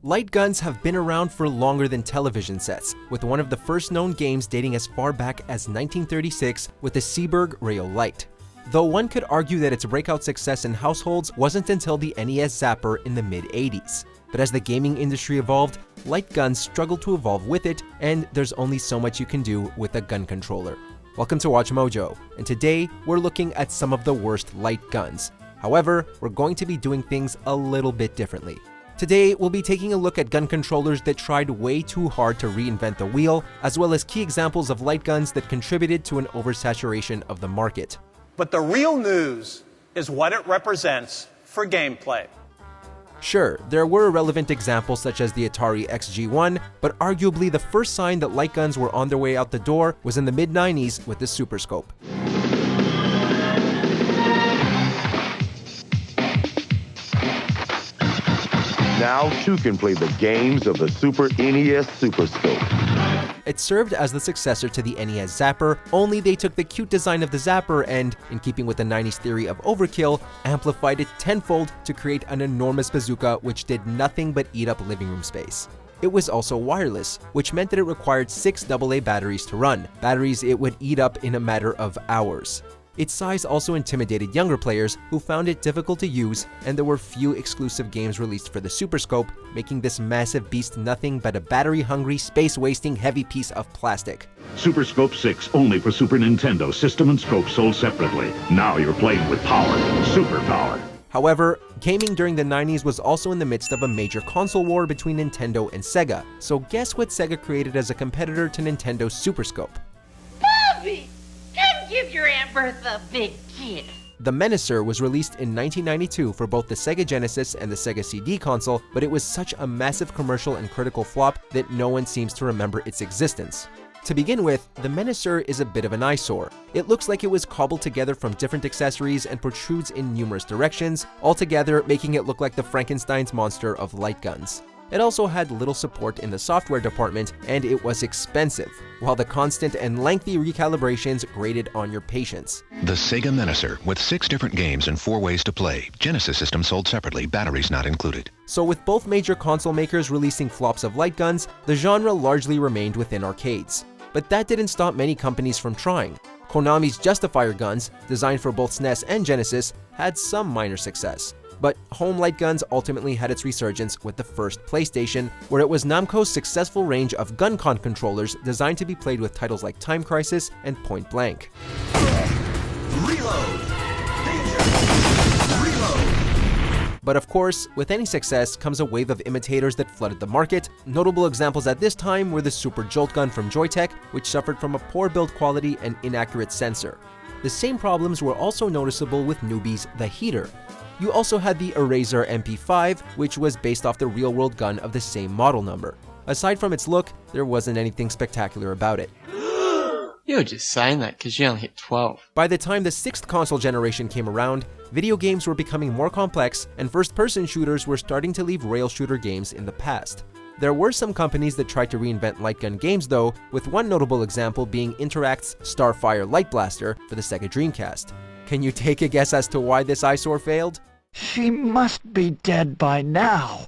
Light guns have been around for longer than television sets, with one of the first known games dating as far back as 1936 with the Seeburg Rail Light. Though one could argue that its breakout success in households wasn't until the NES Zapper in the mid-80s. But as the gaming industry evolved, light guns struggled to evolve with it, and there's only so much you can do with a gun controller. Welcome to WatchMojo, and today we're looking at some of the worst light guns. However, we're going to be doing things a little bit differently. Today, we'll be taking a look at gun controllers that tried way too hard to reinvent the wheel, as well as key examples of light guns that contributed to an oversaturation of the market. But the real news is what it represents for gameplay. Sure, there were relevant examples such as the Atari XG1, but arguably the first sign that light guns were on their way out the door was in the mid-90s with the Super Scope. Now two can play the games of the Super NES Super Scope. It served as the successor to the NES Zapper, only they took the cute design of the Zapper and, in keeping with the 90s theory of overkill, amplified it tenfold to create an enormous bazooka which did nothing but eat up living room space. It was also wireless, which meant that it required 6 AA batteries to run, batteries it would eat up in a matter of hours. Its size also intimidated younger players who found it difficult to use, and there were few exclusive games released for the Super Scope, making this massive beast nothing but a battery-hungry, space-wasting heavy piece of plastic. Super Scope 6 only for Super Nintendo, system and scope sold separately. Now you're playing with power, super power. However, gaming during the 90s was also in the midst of a major console war between Nintendo and Sega, so guess what Sega created as a competitor to Nintendo's Super Scope? Bobby! Come give your Aunt Bertha a big kiss. The Menacer was released in 1992 for both the Sega Genesis and the Sega CD console, but it was such a massive commercial and critical flop that no one seems to remember its existence. To begin with, the Menacer is a bit of an eyesore. It looks like it was cobbled together from different accessories and protrudes in numerous directions, altogether making it look like the Frankenstein's monster of light guns. It also had little support in the software department, and it was expensive, while the constant and lengthy recalibrations grated on your patience. The Sega Menacer, with 6 different games and 4 ways to play. Genesis system sold separately, batteries not included. So with both major console makers releasing flops of light guns, the genre largely remained within arcades. But that didn't stop many companies from trying. Konami's Justifer guns, designed for both SNES and Genesis, had some minor success. But home light guns ultimately had its resurgence with the first PlayStation, where it was Namco's successful range of gun-con controllers designed to be played with titles like Time Crisis and Point Blank. Reload! Danger! Reload! But of course, with any success comes a wave of imitators that flooded the market. Notable examples at this time were the Super Jolt gun from Joytech, which suffered from a poor build quality and inaccurate sensor. The same problems were also noticeable with newbies' The Heater. You also had the Eraser MP5, which was based off the real-world gun of the same model number. Aside from its look, there wasn't anything spectacular about it. You were just saying that because you only hit 12. By the time the 6th console generation came around, video games were becoming more complex, and first-person shooters were starting to leave rail shooter games in the past. There were some companies that tried to reinvent light gun games though, with one notable example being Interact's StarFire LightBlaster for the Sega Dreamcast. Can you take a guess as to why this eyesore failed? She must be dead by now.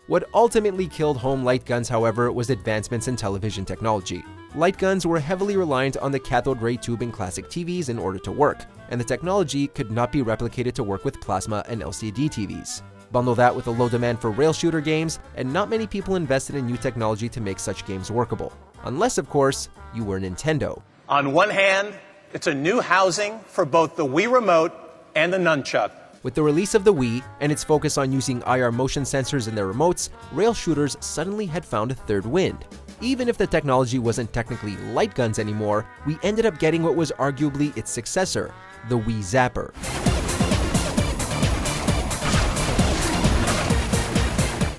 What ultimately killed home light guns, however, was advancements in television technology. Light guns were heavily reliant on the cathode ray tube in classic TVs in order to work, and the technology could not be replicated to work with plasma and LCD TVs. Bundle that with a low demand for rail shooter games, and not many people invested in new technology to make such games workable. Unless, of course, you were Nintendo. On one hand, it's a new housing for both the Wii Remote and the Nunchuck. With the release of the Wii and its focus on using IR motion sensors in their remotes, rail shooters suddenly had found a third wind. Even if the technology wasn't technically light guns anymore, we ended up getting what was arguably its successor, the Wii Zapper.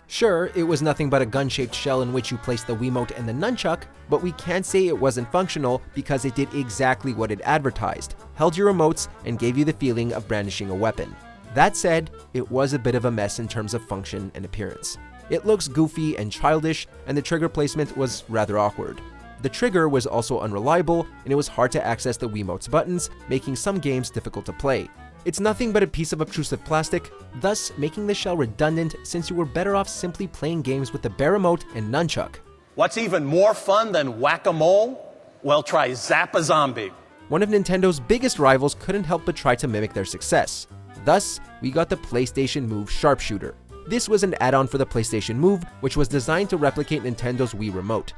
Sure, it was nothing but a gun-shaped shell in which you placed the Wiimote and the nunchuck, but we can't say it wasn't functional because it did exactly what it advertised, held your remotes, and gave you the feeling of brandishing a weapon. That said, it was a bit of a mess in terms of function and appearance. It looks goofy and childish, and the trigger placement was rather awkward. The trigger was also unreliable, and it was hard to access the Wiimote's buttons, making some games difficult to play. It's nothing but a piece of obtrusive plastic, thus making the shell redundant since you were better off simply playing games with the bare remote and nunchuck. What's even more fun than whack-a-mole? Well, try Zap-a-Zombie. One of Nintendo's biggest rivals couldn't help but try to mimic their success. Thus, we got the PlayStation Move Sharpshooter. This was an add-on for the PlayStation Move, which was designed to replicate Nintendo's Wii Remote.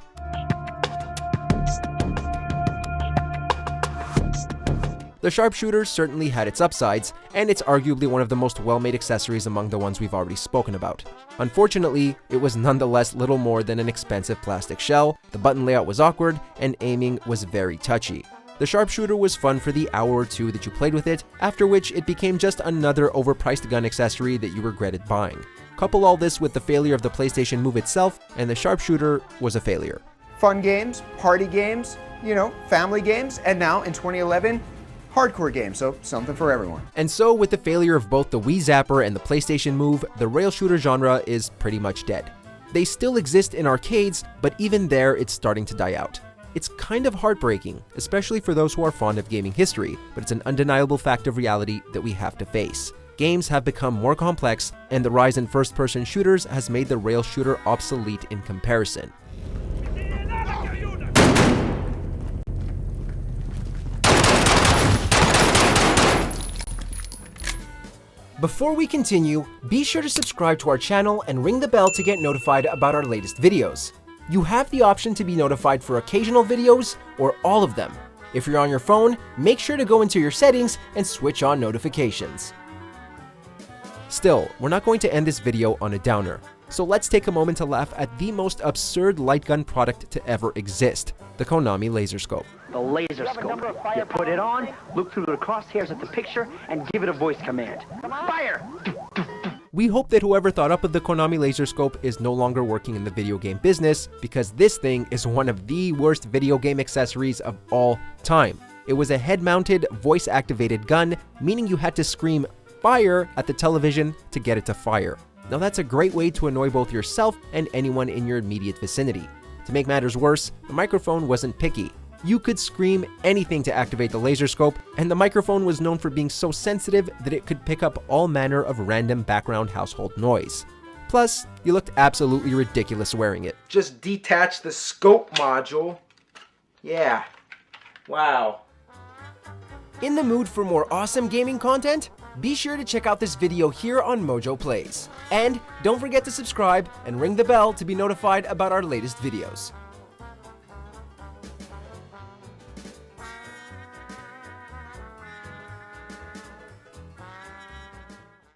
The Sharpshooter certainly had its upsides, and it's arguably one of the most well-made accessories among the ones we've already spoken about. Unfortunately, it was nonetheless little more than an expensive plastic shell, the button layout was awkward, and aiming was very touchy. The Sharpshooter was fun for the hour or two that you played with it, after which it became just another overpriced gun accessory that you regretted buying. Couple all this with the failure of the PlayStation Move itself, and the Sharpshooter was a failure. Fun games, party games, family games, and now in 2011, hardcore games, so something for everyone. And so, with the failure of both the Wii Zapper and the PlayStation Move, the rail shooter genre is pretty much dead. They still exist in arcades, but even there, it's starting to die out. It's kind of heartbreaking, especially for those who are fond of gaming history, but it's an undeniable fact of reality that we have to face. Games have become more complex, and the rise in first-person shooters has made the rail shooter obsolete in comparison. Before we continue, be sure to subscribe to our channel and ring the bell to get notified about our latest videos. You have the option to be notified for occasional videos or all of them. If you're on your phone, make sure to go into your settings and switch on notifications. Still, we're not going to end this video on a downer, so let's take a moment to laugh at the most absurd light gun product to ever exist, the Konami Laser Scope. The laser scope. You put it on, look through the crosshairs at the picture, and give it a voice command. Fire! We hope that whoever thought up of the Konami Laser Scope is no longer working in the video game business, because this thing is one of the worst video game accessories of all time. It was a head-mounted, voice-activated gun, meaning you had to scream "fire" at the television to get it to fire. Now that's a great way to annoy both yourself and anyone in your immediate vicinity. To make matters worse, the microphone wasn't picky. You could scream anything to activate the laser scope, and the microphone was known for being so sensitive that it could pick up all manner of random background household noise. Plus, you looked absolutely ridiculous wearing it. Just detach the scope module. Yeah. Wow. In the mood for more awesome gaming content? Be sure to check out this video here on Mojo Plays. And don't forget to subscribe and ring the bell to be notified about our latest videos.